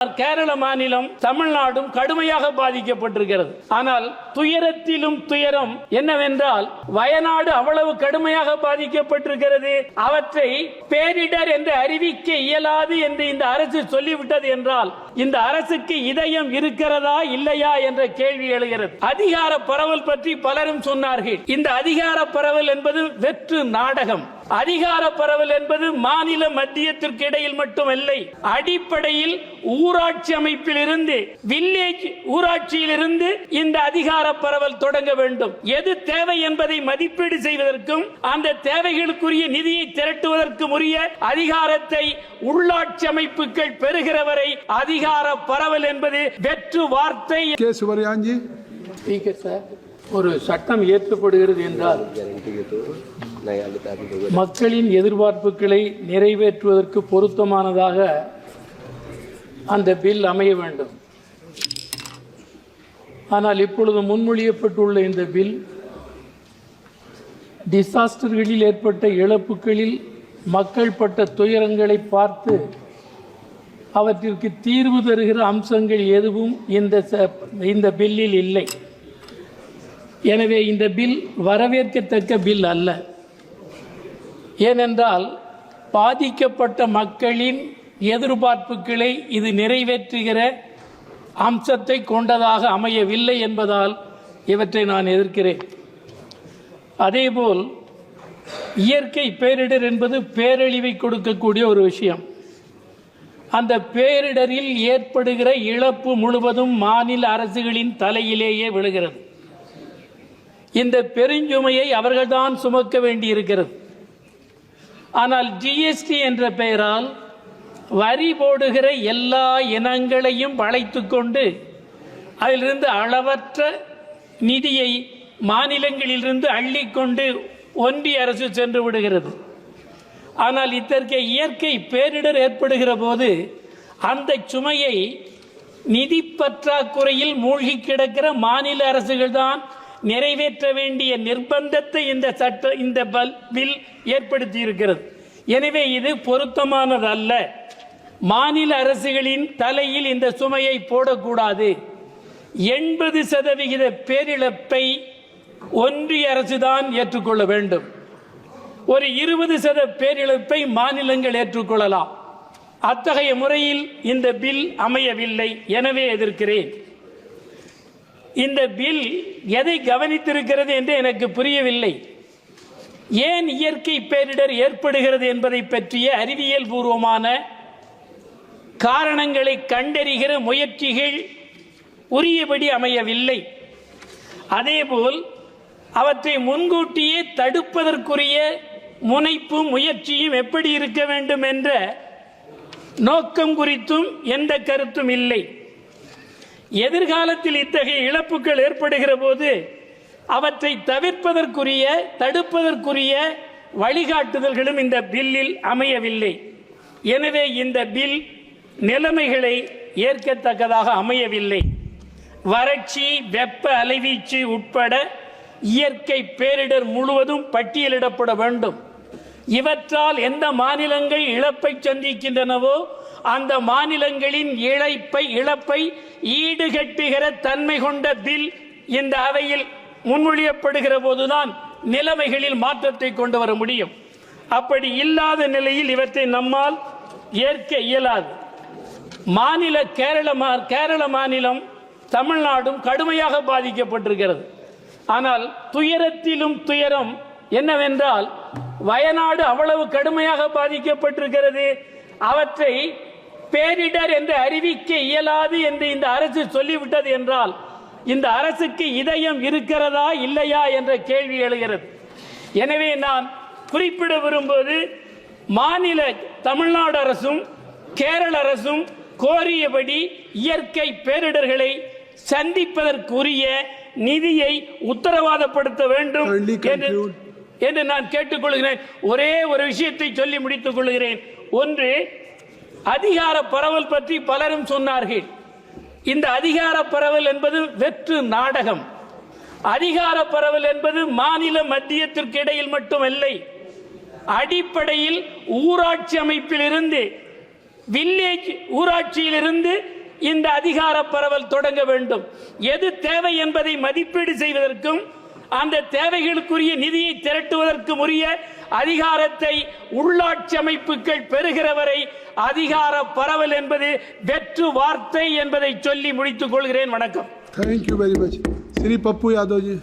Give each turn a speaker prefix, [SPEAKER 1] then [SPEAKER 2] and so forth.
[SPEAKER 1] கேரள மாநிலம், தமிழ்நாடும் கடுமையாக பாதிக்கப்பட்டிருக்கிறது. ஆனால் துயரத்திலும் துயரம் என்னவென்றால், வயநாடு அவ்வளவு கடுமையாக பாதிக்கப்பட்டிருக்கிறது. அவற்றை பேரிடர் என்று அறிவிக்க இயலாது என்று இந்த அரசு சொல்லிவிட்டது என்றால், இந்த அரசுக்கு இதயம் இருக்கிறதா இல்லையா என்ற கேள்வி எழுகிறது. அதிகார பரவல் பற்றி பலரும் சொன்னார்கள். இந்த அதிகார பரவல் என்பது வெற்று நாடகம். அதிகார பரவல் என்பது மாநில மத்தியத்திற்கு இடையில் மட்டுமல்ல, அடிப்படையில் ஊராட்சி அமைப்பில் இருந்து, வில்லேஜ் ஊராட்சியில் இருந்து இந்த அதிகார பரவல் தொடங்க வேண்டும். எது தேவை என்பதை மதிப்பீடு செய்வதற்கும் அந்த தேவைகளுக்குரிய நிதியை திரட்டுவதற்கும் உரிய அதிகாரத்தை உள்ளாட்சி அமைப்புகள் பெறுகிற வரை அதிகார பரவல் என்பது வெற்று வார்த்தை. ஒரு சட்டம் ஏற்றப்படுகிறது என்றால் மக்களின் எதிர்பார்ப்புகளை நிறைவேற்றுவதற்கு பொருத்தமானதாக அந்த பில் அமைய வேண்டும். ஆனால் இப்பொழுது முன்மொழியப்பட்டுள்ள இந்த பில் டிசாஸ்டர்களில் ஏற்பட்ட இழப்புகளில் மக்கள் பட்ட துயரங்களை பார்த்து அவற்றிற்கு தீர்வு தருகிற அம்சங்கள் எதுவும் இந்த பில்லில் இல்லை. எனவே இந்த பில் வரவேற்கத்தக்க பில் அல்ல. ஏனென்றால் பாதிக்கப்பட்ட மக்களின் எதிர்பார்ப்புகளை இது நிறைவேற்றுகிற அம்சத்தை கொண்டதாக அமையவில்லை என்பதால் இவற்றை நான் எதிர்க்கிறேன். அதேபோல் இயற்கை பேரிடர் என்பது பேரழிவை கொடுக்கக்கூடிய ஒரு விஷயம். அந்த பேரிடரில் ஏற்படுகிற இழப்பு முழுவதும் மாநில அரசுகளின் தலையிலேயே விழுகிறது. இந்த பெருஞ்சுமையை அவர்கள்தான் சுமக்க வேண்டியிருக்கிறது. ஆனால் ஜிஎஸ்டி என்ற பெயரால் வரி போடுகிற எல்லா இனங்களையும் வளைத்து கொண்டு அதிலிருந்து அளவற்ற நிதியை மாநிலங்களிலிருந்து அள்ளிக்கொண்டு ஒன்றிய அரசு சென்று விடுகிறது. ஆனால் இத்தகைய இயற்கை பேரிடர் ஏற்படுகிற போது அந்த சுமையை நிதி பற்றாக்குறையில் மூழ்கி கிடக்கிற மாநில அரசுகள் தான் நிறைவேற்ற வேண்டிய நிர்பந்தத்தை இந்த பில் ஏற்படுத்தி இருக்கிறது. எனவே இது பொருத்தமானதல்ல. மாநில அரசுகளின் தலையில் இந்த சுமையை போடக்கூடாது. 80% பேரிழப்பை ஒன்றிய அரசுதான் ஏற்றுக்கொள்ள வேண்டும். ஒரு 20% பேரிழப்பை மாநிலங்கள் ஏற்றுக்கொள்ளலாம். அத்தகைய முறையில் இந்த பில் அமையவில்லை. எனவே எதிர்க்கிறேன். இந்த பில் எதை கவனித்திருக்கிறது என்று எனக்கு புரியவில்லை. ஏன் இயற்கை பேரிடர் ஏற்படுகிறது என்பதை பற்றிய அறிவியல் பூர்வமான காரணங்களை கண்டறிகிற முயற்சிகள் உரியபடி அமையவில்லை. அதேபோல் அவற்றை முன்கூட்டியே தடுப்பதற்குரிய முனைப்பும் முயற்சியும் எப்படி இருக்க வேண்டும் என்ற நோக்கம் குறித்தும் எந்த கருத்தும் இல்லை. எதிர்காலத்தில் இத்தகைய இழப்புகள் ஏற்படுகிற போது அவற்றை தடுப்பதற்குரிய வழிகாட்டுதல்களும் இந்த பில்லில் அமையவில்லை. எனவே இந்த பில் நிலைமைகளை ஏற்கத்தக்கதாக அமையவில்லை. வறட்சி, வெப்ப அலைவீச்சு உட்பட இயற்கை பேரிடர் முழுவதும் பட்டியலிடப்பட வேண்டும். இவற்றால் எந்த மாநிலங்கள் இழப்பை சந்திக்கின்றனவோ அந்த மாநிலங்களின் இழப்பை ஈடுகட்டுகிற தன்மை கொண்ட பில் இந்த அவையில் முன்மொழியப்படுகிற போதுதான் நிலைமைகளில் மாற்றத்தை கொண்டு வர முடியும். அப்படி இல்லாத நிலையில் இவற்றை நம்மால் ஏற்க இயலாது. கேரள மாநிலம், தமிழ்நாடும் கடுமையாக பாதிக்கப்பட்டிருக்கிறது. ஆனால் துயரத்திலும் துயரம் என்னவென்றால், வயநாடு அவ்வளவு கடுமையாக பாதிக்கப்பட்டிருக்கிறது. அவற்றை பேரிடர் என்று அறிவிக்க இயலாது என்று இந்த அரசு சொல்லிவிட்டது என்றால், இந்த அரசுக்கு இதயம் இருக்கிறதா இல்லையா என்ற கேள்வி எழுகிறது. எனவே நான் குறிப்பிட விரும்புவது, மாநில தமிழ்நாடு அரசும் கேரள அரசும் கோரியபடி இயற்கை பேரிடர்களை சந்திப்பதற்குரிய நிதியை உத்தரவாதப்படுத்த வேண்டும் என்று நான் கேட்டுக்கொள்கிறேன். ஒரே ஒரு விஷயத்தை சொல்லி முடித்துக் கொள்கிறேன். ஒன்று, அதிகார பரவல் பற்றி பலரும் சொன்னார்கள். இந்த அதிகார பரவல் என்பது வெற்று நாடகம். அதிகார பரவல் என்பது மாநில மத்தியத்திற்கு இடையில் மட்டுமல்ல, அடிப்படையில் ஊராட்சி அமைப்பில் இருந்து, வில்லேஜ் ஊராட்சியிலிருந்து இந்த அதிகார பரவல் தொடங்க வேண்டும். எது தேவை என்பதை மதிப்பீடு செய்வதற்கும் அந்த தேவைகளுக்குரிய நிதியை திரட்டுவதற்கும் உரிய அதிகாரத்தை உள்ளாட்சி அமைப்புகள் பெறுகிற வரை அதிகார பரவல் என்பது வெற்று வார்த்தை என்பதை சொல்லி முடித்துக் கொள்கிறேன். வணக்கம்.
[SPEAKER 2] Thank you very much. Sri Pappu Yadav ji.